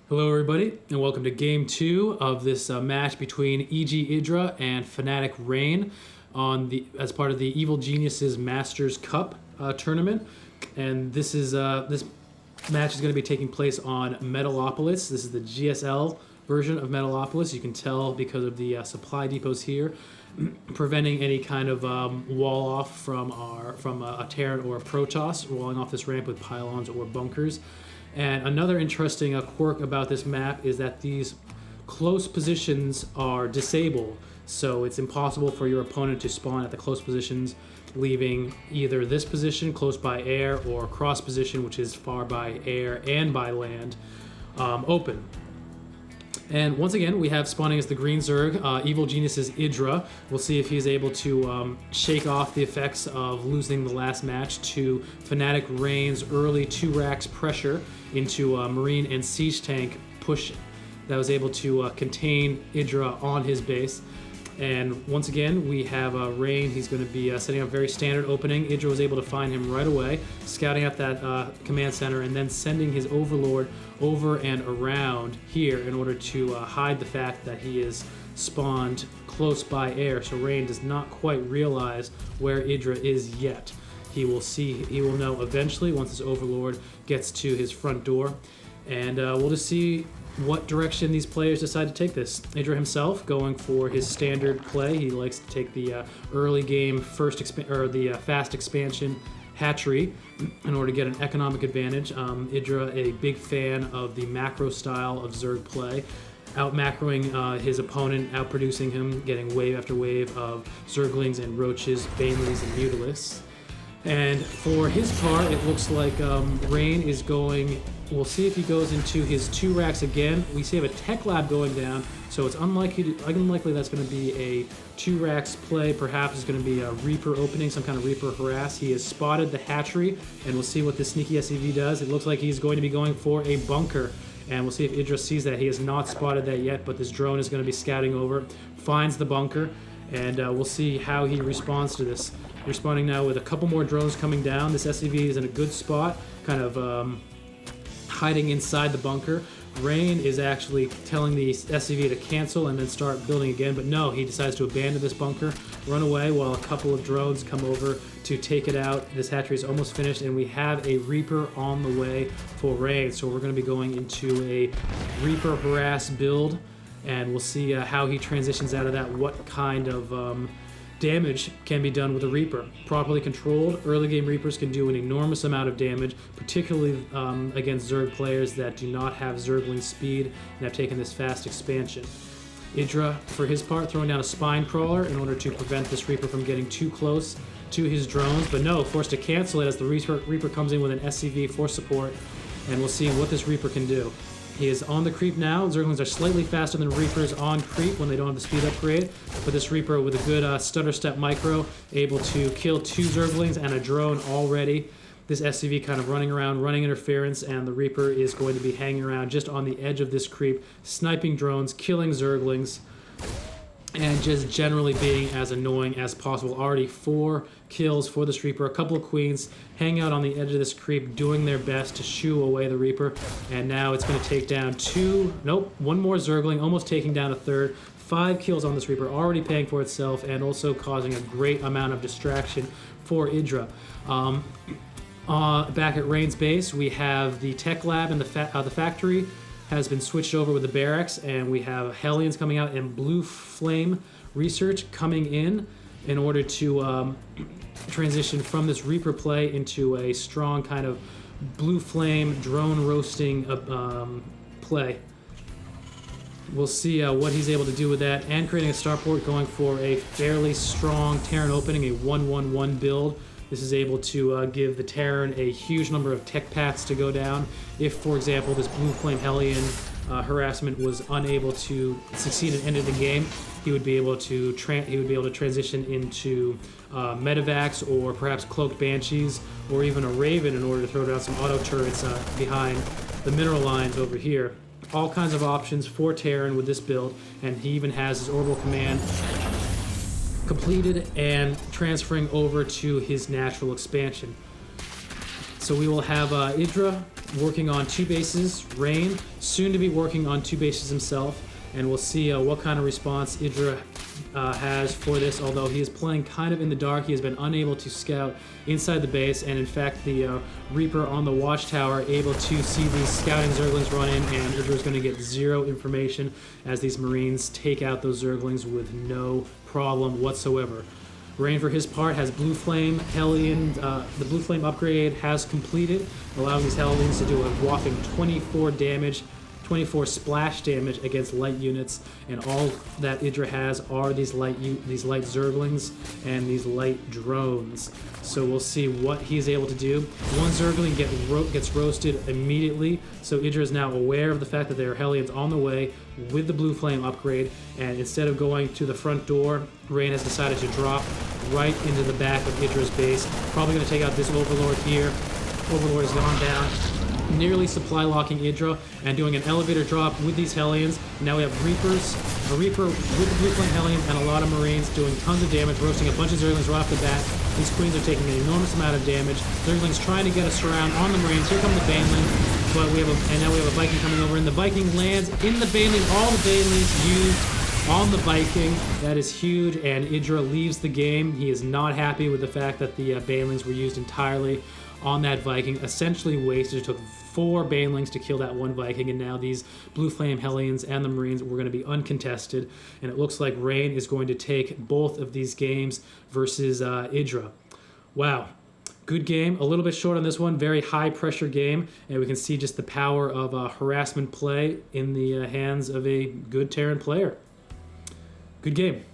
Hello everybody, and welcome to Game 2 of this match between EGIdra and FnaticRain as part of the Evil Geniuses Masters Cup tournament. And this match is going to be taking place on Metalopolis. This is the GSL version of Metalopolis. You can tell because of the supply depots here, preventing any kind of wall off from a Terran or a Protoss rolling off this ramp with pylons or bunkers. And another interesting quirk about this map is that these close positions are disabled, so it's impossible for your opponent to spawn at the close positions, leaving either this position close by air or cross position, which is far by air and by land, open. And once again, we have spawning as the green Zerg, Evil Geniuses Idra. We'll see if he's able to shake off the effects of losing the last match to FnaticRain's early 2 racks pressure into a Marine and Siege Tank push that was able to contain Idra on his base. And once again, we have Rain. He's going to be setting up a very standard opening. Idra was able to find him right away, scouting out that command center, and then sending his Overlord over and around here in order to hide the fact that he is spawned close by air. So Rain does not quite realize where Idra is yet. He will know eventually once his Overlord gets to his front door. And we'll just see what direction these players decide to take this. Idra himself going for his standard play. He likes to take the early game fast expansion hatchery in order to get an economic advantage. Idra, a big fan of the macro style of Zerg play, out macroing his opponent, outproducing him, getting wave after wave of Zerglings and Roaches, Baneleys, and Mutalisks. And for his part, it looks like Rain is going. We'll see if he goes into his 2 racks again. We see a Tech Lab going down, so it's unlikely that's going to be a 2 racks play. Perhaps it's going to be a Reaper opening, some kind of Reaper harass. He has spotted the hatchery, and we'll see what this sneaky SCV does. It looks like he's going to be going for a bunker, and we'll see if Idra sees that. He has not spotted that yet, but this drone is going to be scouting over, finds the bunker, and we'll see how he responds to this. Responding now with a couple more drones coming down. This SCV is in a good spot, kind of hiding inside the bunker. Rain is actually telling the SCV to cancel and then start building again, but no, he decides to abandon this bunker, run away while a couple of drones come over to take it out. This hatchery is almost finished, and we have a Reaper on the way for Rain. So we're going to be going into a Reaper harass build, and we'll see how he transitions out of that, what kind of damage can be done with a Reaper. Properly controlled, early game Reapers can do an enormous amount of damage, particularly against Zerg players that do not have Zergling speed and have taken this fast expansion. Idra, for his part, throwing down a Spine Crawler in order to prevent this Reaper from getting too close to his drones, but no, forced to cancel it as the Reaper comes in with an SCV for support, and we'll see what this Reaper can do. He is on the creep now. Zerglings are slightly faster than Reapers on creep when they don't have the speed upgrade. But this Reaper with a good stutter step micro, able to kill 2 Zerglings and a drone already. This SCV kind of running around, running interference, and the Reaper is going to be hanging around just on the edge of this creep, sniping drones, killing Zerglings, and just generally being as annoying as possible. Already 4 kills for this Reaper, a couple of Queens hanging out on the edge of this creep, doing their best to shoo away the Reaper. And now it's going to take down 1 more Zergling, almost taking down a 3rd. 5 kills on this Reaper, already paying for itself, and also causing a great amount of distraction for Idra. Back at Rain's base, we have the Tech Lab and the factory has been switched over with the barracks, and we have Hellions coming out and Blue Flame Research coming in order to transition from this Reaper play into a strong kind of Blue Flame drone roasting play. We'll see what he's able to do with that, and creating a starport, going for a fairly strong Terran opening, a 1-1-1 build. This is able to give the Terran a huge number of tech paths to go down. If, for example, this Blue Flame Hellion harassment was unable to succeed and ended the game, he would be able to transition into Medivacs or perhaps Cloaked Banshees or even a Raven in order to throw down some auto turrets behind the mineral lines over here. All kinds of options for Terran with this build, and he even has his orbital command completed and transferring over to his natural expansion. So we will have EGIdra working on 2 bases, Rain soon to be working on 2 bases himself, and we'll see what kind of response EGIdra has for this. Although he is playing kind of in the dark, he has been unable to scout inside the base, and in fact the Reaper on the watchtower able to see these scouting Zerglings run in, and EGIdra is going to get 0 information as these Marines take out those Zerglings with no problem whatsoever. Rain, for his part, has Blue Flame Hellion. The Blue Flame upgrade has completed, allowing these Hellions to do a whopping 24 damage, 24 splash damage against light units, and all that EGIdra has are these light Zerglings and these light drones. So we'll see what he's able to do. One Zergling gets roasted immediately, so EGIdra is now aware of the fact that there are Hellions on the way with the Blue Flame upgrade, and instead of going to the front door, Rain has decided to drop right into the back of EGIdra's base. Probably going to take out this Overlord here. Overlord has gone down, nearly supply locking EGIdra and doing an elevator drop with these Hellions. Now we have Reapers, a Reaper with the Blue Flame Hellion and a lot of Marines doing tons of damage, roasting a bunch of Zerglings right off the bat. These Queens are taking an enormous amount of damage. Zerglings trying to get a surround on the Marines. Here come the Baneling. But now we have a Viking coming over, and the Viking lands in the Baneling. All the Banelings used on the Viking. That is huge, and EGIdra leaves the game. He is not happy with the fact that the Banelings were used entirely on that Viking. Essentially wasted. It took 4 Banelings to kill that one Viking, and now these Blue Flame Hellions and the Marines were going to be uncontested, and it looks like Rain is going to take both of these games versus EGIdra. Wow. Good game, a little bit short on this one, very high pressure game, and we can see just the power of harassment play in the hands of a good Terran player. Good game.